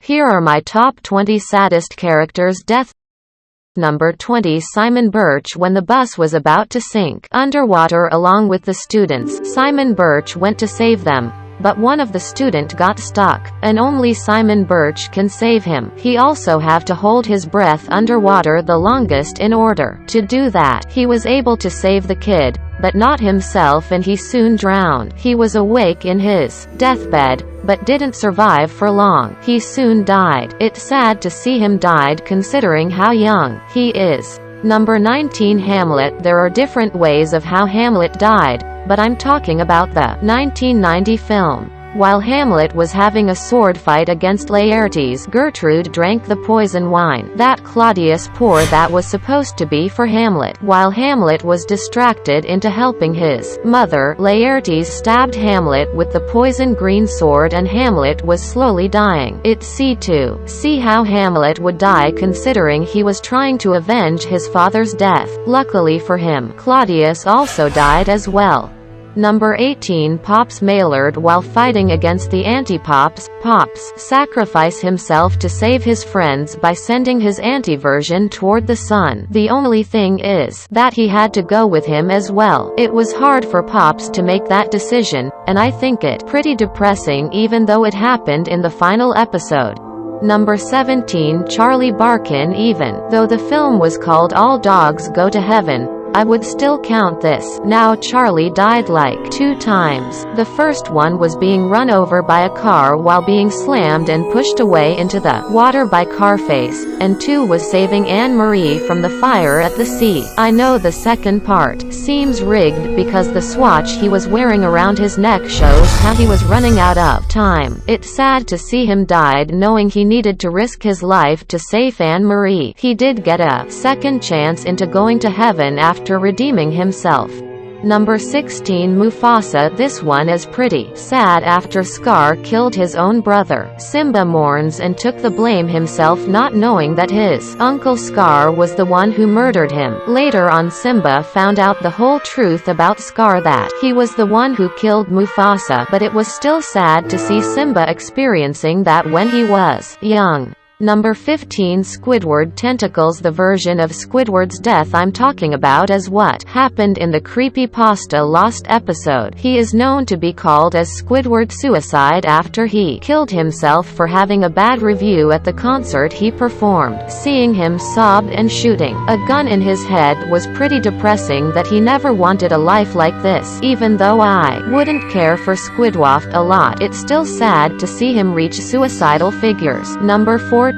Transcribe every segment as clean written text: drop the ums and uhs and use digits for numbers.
Here are my top 20 saddest characters' death. Number 20, Simon Birch. When the bus was about to sink underwater along with the students, Simon Birch went to save them. But one of the student got stuck, and only Simon Birch can save him. He also have to hold his breath underwater the longest in order to do that. He was able to save the kid, but not himself, and he soon drowned. He was awake in his deathbed, but didn't survive for long. He soon died. It's sad to see him died considering how young he is. Number 19, Hamlet. There are different ways of how Hamlet died, but I'm talking about the 1990 film. While Hamlet was having a sword fight against Laertes, Gertrude drank the poison wine that Claudius poured that was supposed to be for Hamlet. While Hamlet was distracted into helping his mother, Laertes stabbed Hamlet with the poison green sword and Hamlet was slowly dying. It's see how Hamlet would die considering he was trying to avenge his father's death. Luckily for him, Claudius also died as well. Number 18, Pops Maillard. While fighting against the anti-Pops, Pops sacrificed himself to save his friends by sending his anti-version toward the sun. The only thing is that he had to go with him as well. It was hard for Pops to make that decision, and I think it pretty depressing even though it happened in the final episode. Number 17, Charlie Barkin. Even though the film was called All Dogs Go to Heaven, I would still count this. Now Charlie died like 2 times. The first one was being run over by a car while being slammed and pushed away into the water by Carface, and 2 was saving Anne-Marie from the fire at the sea. I know the second part seems rigged because the swatch he was wearing around his neck shows how he was running out of time. It's sad to see him died knowing he needed to risk his life to save Anne-Marie. He did get a second chance into going to heaven after redeeming himself. Number 16, Mufasa. This one is pretty sad. After Scar killed his own brother, Simba mourns and took the blame himself, not knowing that his uncle Scar was the one who murdered him. Later on, Simba found out the whole truth about Scar, that he was the one who killed Mufasa, but it was still sad to see Simba experiencing that when he was young. Number 15, Squidward. Tentacles. The version of Squidward's death I'm talking about is what happened in the Creepypasta Lost episode. He is known to be called as Squidward Suicide after he killed himself for having a bad review at the concert he performed. Seeing him sob and shooting a gun in his head was pretty depressing. That he never wanted a life like this. Even though I wouldn't care for Squidward a lot, it's still sad to see him reach suicidal figures. Number 14,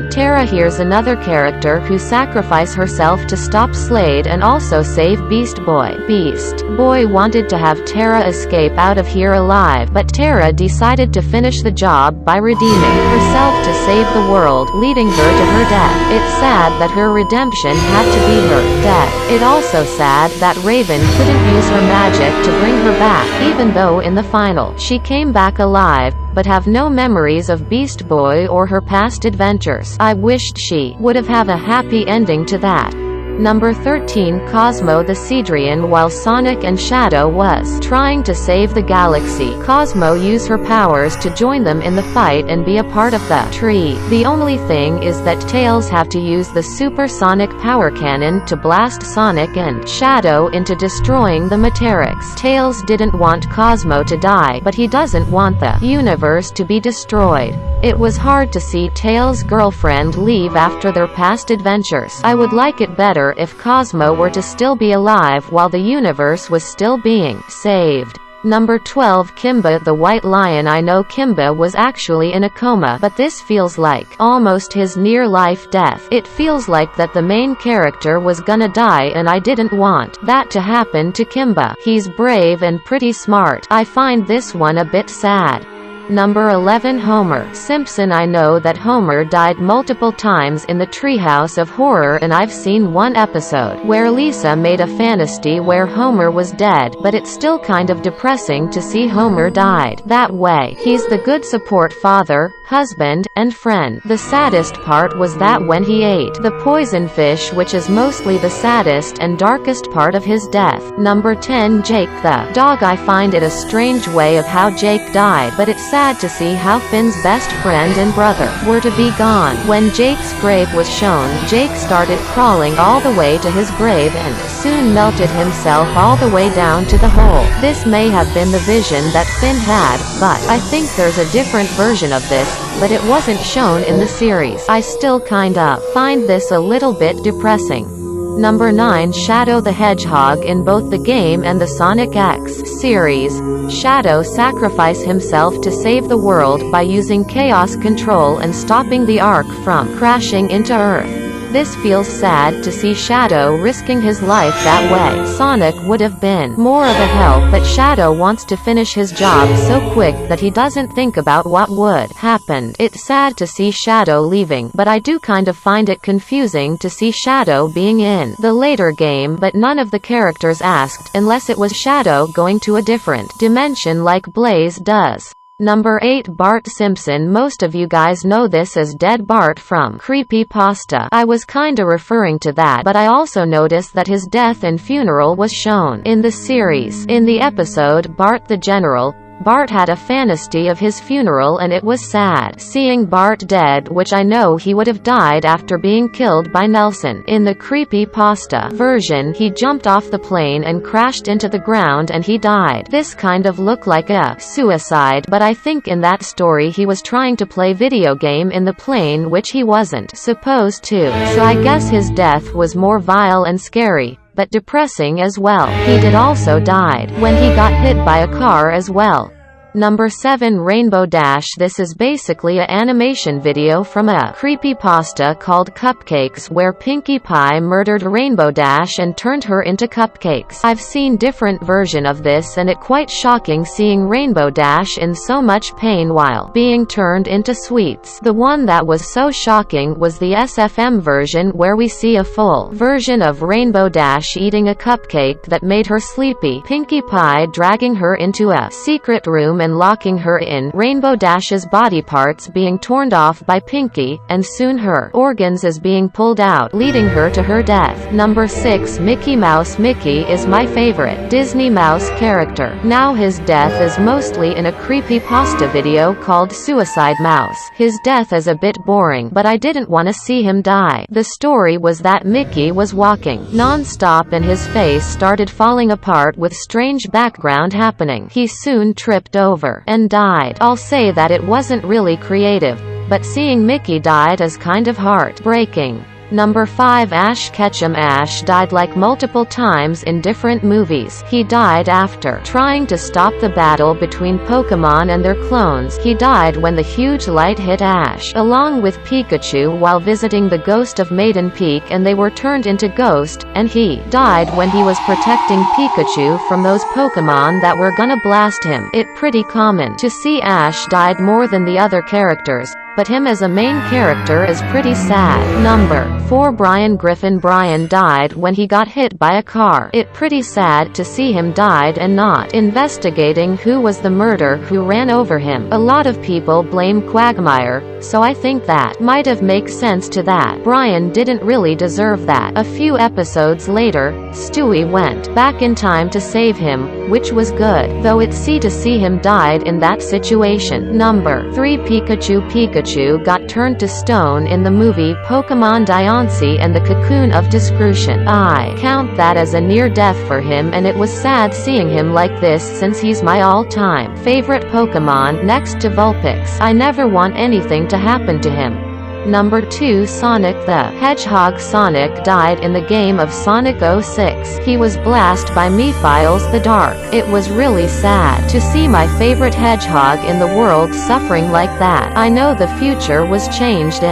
Tara. Here's another character who sacrificed herself to stop Slade and also save Beast Boy. Beast Boy wanted to have Tara escape out of here alive, but Tara decided to finish the job by redeeming herself to save the world, leading her to her death. It's sad that her redemption had to be her death. It's also sad that Raven couldn't use her magic to bring her back, even though in the final she came back alive, but have no memories of Beast Boy or her past adventures. I wished she would have a happy ending to that. Number 13, Cosmo the Cedrian. While Sonic and Shadow was trying to save the galaxy, Cosmo used her powers to join them in the fight and be a part of the tree. The only thing is that Tails have to use the supersonic power cannon to blast Sonic and Shadow into destroying the Materix. Tails didn't want Cosmo to die, but he doesn't want the universe to be destroyed. It was hard to see Tails' girlfriend leave after their past adventures. I would like it better if Cosmo were to still be alive while the universe was still being saved. Number 12, Kimba the White Lion. I know Kimba was actually in a coma, but this feels like almost his near-life death. It feels like that the main character was gonna die, and I didn't want that to happen to Kimba. He's brave and pretty smart. I find this one a bit sad. Number 11, Homer Simpson. I know that Homer died multiple times in the Treehouse of Horror, and I've seen one episode where Lisa made a fantasy where Homer was dead, but it's still kind of depressing to see Homer died that way. He's the good support father, husband, and friend. The saddest part was that when he ate the poison fish, which is mostly the saddest and darkest part of his death. Number 10, Jake the dog. I find it a strange way of how Jake died, but it's sad to see how Finn's best friend and brother were to be gone. When Jake's grave was shown, Jake started crawling all the way to his grave and soon melted himself all the way down to the hole. This may have been the vision that Finn had, but I think there's a different version of this, but it wasn't shown in the series. I still kinda find this a little bit depressing. Number 9. Shadow the Hedgehog. In both the game and the Sonic X series, Shadow sacrificed himself to save the world by using chaos control and stopping the Ark from crashing into Earth. This feels sad to see Shadow risking his life that way. Sonic would have been more of a help, but Shadow wants to finish his job so quick that he doesn't think about what would happen. It's sad to see Shadow leaving, but I do kind of find it confusing to see Shadow being in the later game, but none of the characters asked, unless it was Shadow going to a different dimension like Blaze does. Number 8. Bart Simpson. Most of you guys know this as Dead Bart from Creepypasta. I was kinda referring to that, but I also noticed that his death and funeral was shown in the series. In the episode Bart the General, Bart had a fantasy of his funeral and it was sad seeing Bart dead, which I know he would have died after being killed by Nelson. In the Creepypasta version, he jumped off the plane and crashed into the ground and he died. This kind of looked like a suicide, but I think in that story he was trying to play video game in the plane, which he wasn't supposed to. So I guess his death was more vile and scary, but depressing as well. He did also died when he got hit by a car as well. Number 7. Rainbow Dash. This is basically an animation video from a creepypasta called Cupcakes, where Pinkie Pie murdered Rainbow Dash and turned her into cupcakes. I've seen different version of this and it quite shocking seeing Rainbow Dash in so much pain while being turned into sweets. The one that was so shocking was the SFM version, where we see a full version of Rainbow Dash eating a cupcake that made her sleepy, Pinkie Pie dragging her into a secret room and locking her in, Rainbow Dash's body parts being torn off by Pinkie, and soon her organs is being pulled out, leading her to her death. Number 6. Mickey Mouse. Mickey is my favorite Disney mouse character. Now his death is mostly in a creepypasta video called Suicide Mouse. His death is a bit boring, but I didn't want to see him die. The story was that Mickey was walking non-stop and his face started falling apart with strange background happening. He soon tripped over and died. I'll say that it wasn't really creative, but seeing Mickey died is kind of heartbreaking. Number 5. Ash Ketchum. Ash died like multiple times in different movies. He died after trying to stop the battle between Pokemon and their clones. He died when the huge light hit Ash, along with Pikachu, while visiting the ghost of Maiden Peak, and they were turned into ghost, and he died when he was protecting Pikachu from those Pokemon that were gonna blast him. It's pretty common to see Ash died more than the other characters, but him as a main character is pretty sad. Number 4. Brian Griffin. Brian died when he got hit by a car. It's pretty sad to see him died and not investigating who was the murderer who ran over him. A lot of people blame Quagmire, so I think that might have make sense to that. Brian didn't really deserve that. A few episodes later, Stewie went back in time to save him, which was good, though it's sad to see him died in that situation. Number 3. Pikachu. Pikachu got turned to stone in the movie Pokemon Diancie and the Cocoon of Discretion. I count that as a near death for him, and it was sad seeing him like this since he's my all-time favorite Pokemon next to Vulpix. I never want anything to happen to him. Number 2. Sonic the Hedgehog. Sonic died in the game of Sonic 06. He was blasted by Mephiles the Dark. It was really sad to see my favorite hedgehog in the world suffering like that. I know the future was changed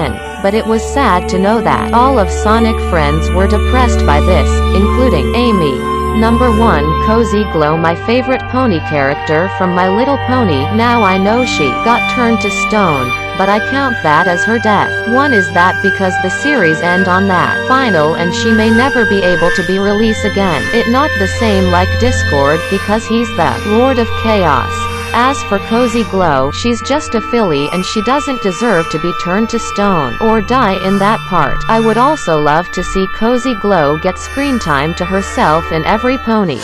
but it was sad to know that all of Sonic friends were depressed by this, including Amy. Number 1. Cozy Glow. My favorite pony character from My Little Pony. Now I know she got turned to stone, but I count that as her death. One is that because the series end on that final and she may never be able to be released again. It not the same like Discord because he's the Lord of Chaos. As for Cozy Glow, she's just a filly and she doesn't deserve to be turned to stone, or die in that part. I would also love to see Cozy Glow get screen time to herself in every pony.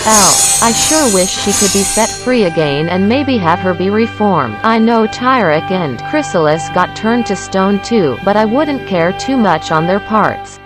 I sure wish she could be set free again and maybe have her be reformed. I know Tyrek and Chrysalis got turned to stone too, but I wouldn't care too much on their parts.